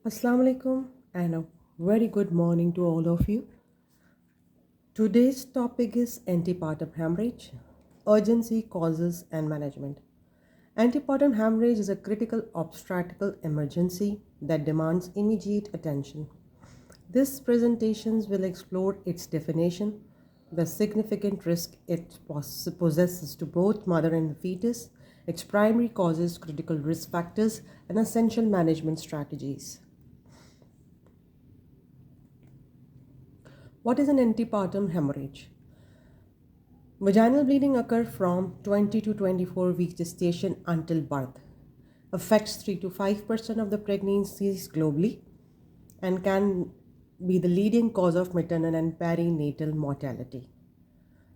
Assalamu alaikum and a very good morning to all of you. Today's topic is antepartum hemorrhage, urgency, causes, and management. Antepartum hemorrhage is a critical obstetrical emergency that demands immediate attention. This presentation will explore its definition, the significant risk it possesses to both mother and the fetus, its primary causes, critical risk factors, and essential management strategies. What is an antepartum hemorrhage? Vaginal bleeding occurs from 20 to 24 weeks gestation until birth, affects 3 to 5% of the pregnancies globally, and can be the leading cause of maternal and perinatal mortality.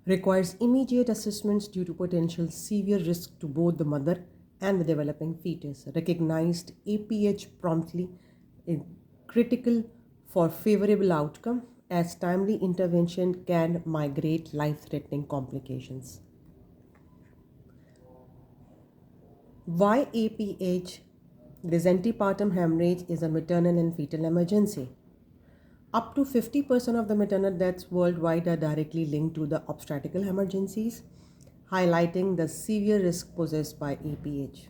Requires immediate assessments due to potential severe risk to both the mother and the developing fetus. Recognized APH promptly is critical for favorable outcome as timely intervention can migrate life-threatening complications. Why APH? This antepartum hemorrhage is a maternal and fetal emergency. Up to 50% of the maternal deaths worldwide are directly linked to the obstetrical emergencies, highlighting the severe risk possessed by APH.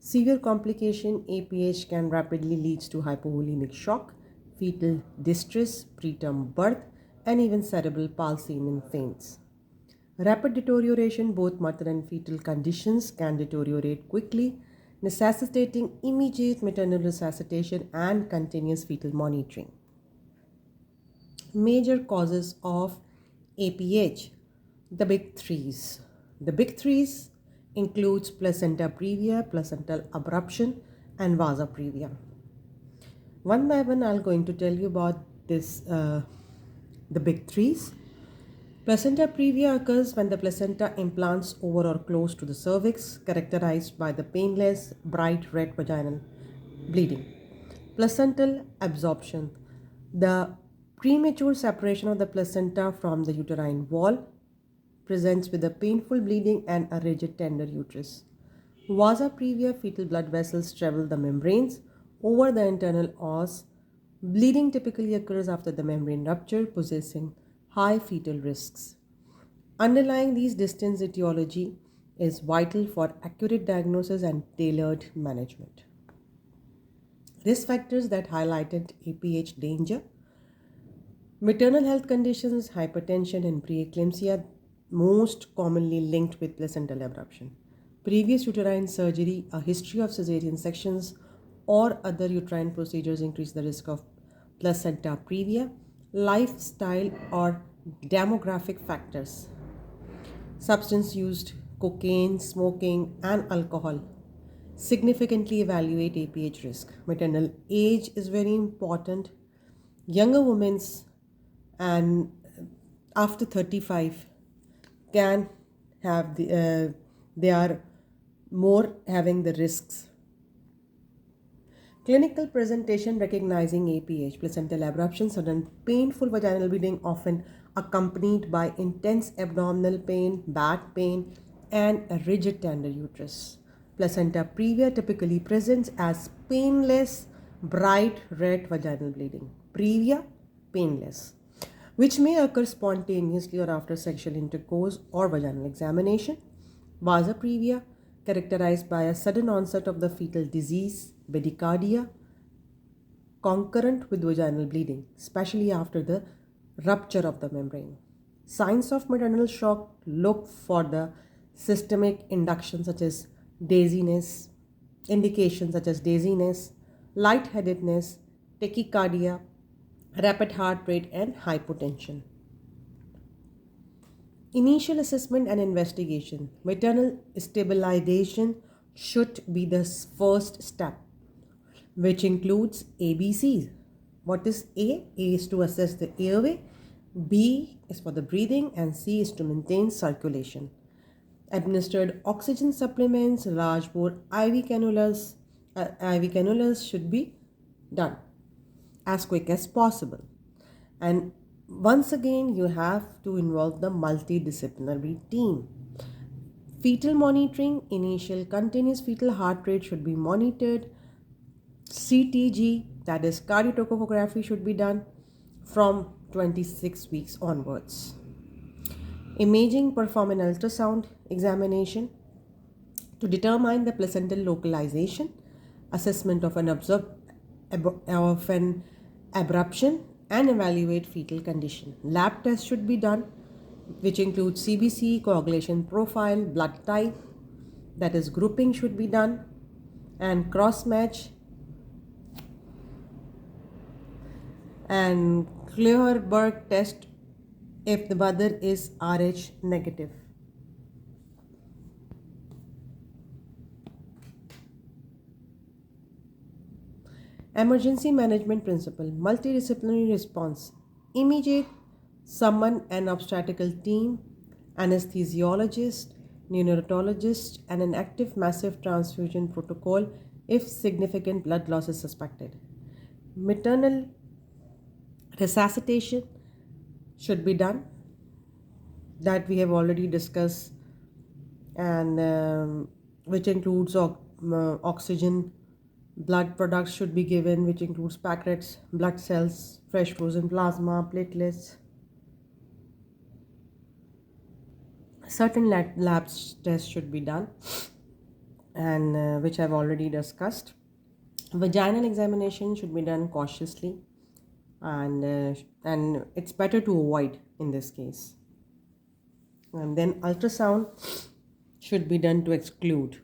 Severe complication APH can rapidly lead to hypovolemic shock, fetal distress, preterm birth, and even cerebral palsy in infants. Rapid deterioration, both mother and fetal conditions can deteriorate quickly, necessitating immediate maternal resuscitation and continuous fetal monitoring. Major causes of APH, the big threes. The big threes includes placenta previa, placental abruption, and vasa previa. One by one, I'm going to tell you about the big threes. Placenta previa occurs when the placenta implants over or close to the cervix, characterized by the painless, bright red vaginal bleeding. Placental absorption. The premature separation of the placenta from the uterine wall presents with a painful bleeding and a rigid tender uterus. Vasa previa, fetal blood vessels travel the membranes over the internal os. Bleeding typically occurs after the membrane rupture, possessing high fetal risks. Underlying these distant etiology is vital for accurate diagnosis and tailored management. Risk factors that highlighted APH danger: maternal health conditions, hypertension, and preeclampsia, most commonly linked with placental abruption. Previous uterine surgery, a history of cesarean sections, or other uterine procedures increase the risk of placenta previa. Lifestyle or demographic factors: substance used, cocaine, smoking, and alcohol significantly evaluate APH risk. Maternal age is very important. Younger women and after 35 can have they are more having the risks. Clinical presentation recognizing APH, placental abruption, sudden painful vaginal bleeding, often accompanied by intense abdominal pain, back pain, and a rigid tender uterus. Placenta previa typically presents as painless, bright red vaginal bleeding. Previa, painless, which may occur spontaneously or after sexual intercourse or vaginal examination. Vasa previa, characterized by a sudden onset of the fetal disease, bradycardia, concurrent with vaginal bleeding, especially after the rupture of the membrane. Signs of maternal shock: look for the systemic induction such as dizziness, indications such as dizziness, lightheadedness, tachycardia, rapid heart rate, and hypotension. Initial assessment and investigation. Maternal stabilization should be the first step, which includes ABCs. What is A? A is to assess the airway, B is for the breathing, and C is to maintain circulation. Administered oxygen supplements, large bore IV cannulas should be done as quick as possible. And once again, you have to involve the multidisciplinary team. Fetal monitoring: initial continuous fetal heart rate should be monitored. CTG That is, cardiotocography should be done from 26 weeks onwards. Imaging, perform an ultrasound examination to determine the placental localization, assessment of an abruption, and evaluate fetal condition. Lab tests should be done, which include CBC, coagulation profile, blood type, that is, grouping should be done, and cross match and Kleerberg test if the mother is Rh negative. Emergency management principle, multidisciplinary response. Immediate summon an obstetrical team, anesthesiologist, neonatologist, and an active massive transfusion protocol if significant blood loss is suspected. Maternal resuscitation should be done, that we have already discussed, and which includes oxygen. Blood products should be given, which includes packets, blood cells, fresh frozen plasma, platelets. Certain lab tests should be done, and which I've already discussed. Vaginal examination should be done cautiously, and it's better to avoid in this case. And then ultrasound should be done to exclude,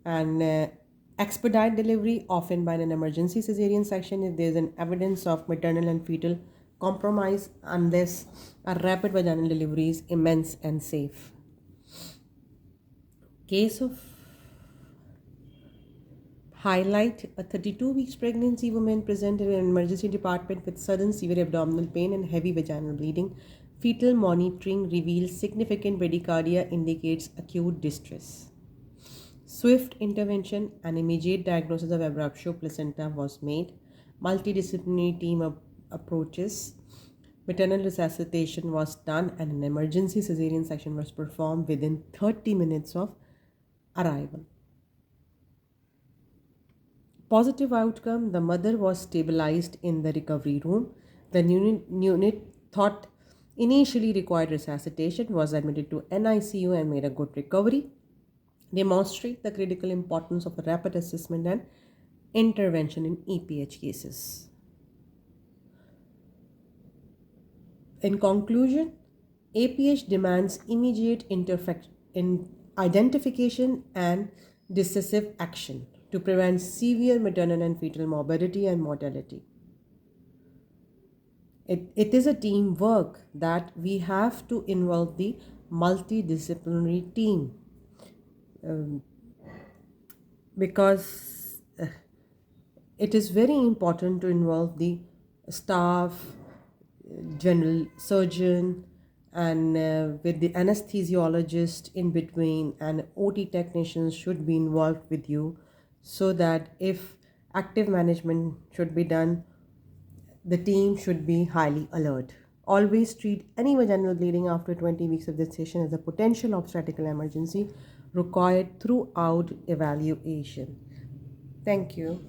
and expedite delivery, often by an emergency cesarean section if there is an evidence of maternal and fetal compromise, unless a rapid vaginal delivery is immense and safe. Case of highlight: a 32 weeks pregnancy woman presented in an emergency department with sudden severe abdominal pain and heavy vaginal bleeding. Fetal monitoring reveals significant bradycardia, indicates acute distress. Swift intervention and immediate diagnosis of abruptio placenta was made. Multidisciplinary team approaches. Maternal resuscitation was done, and an emergency cesarean section was performed within 30 minutes of arrival. Positive outcome: the mother was stabilized in the recovery room. The unit thought initially required resuscitation, was admitted to NICU and made a good recovery. Demonstrate the critical importance of rapid assessment and intervention in EPH cases. In conclusion, APH demands immediate identification and decisive action to prevent severe maternal and fetal morbidity and mortality. It is a teamwork that we have to involve the multidisciplinary team. Because it is very important to involve the staff, general surgeon, and with the anesthesiologist in between, and OT technicians should be involved with you, so that if active management should be done, the team should be highly alert. Always treat any vaginal bleeding after 20 weeks of gestation as a potential obstetrical emergency required throughout evaluation. Thank you.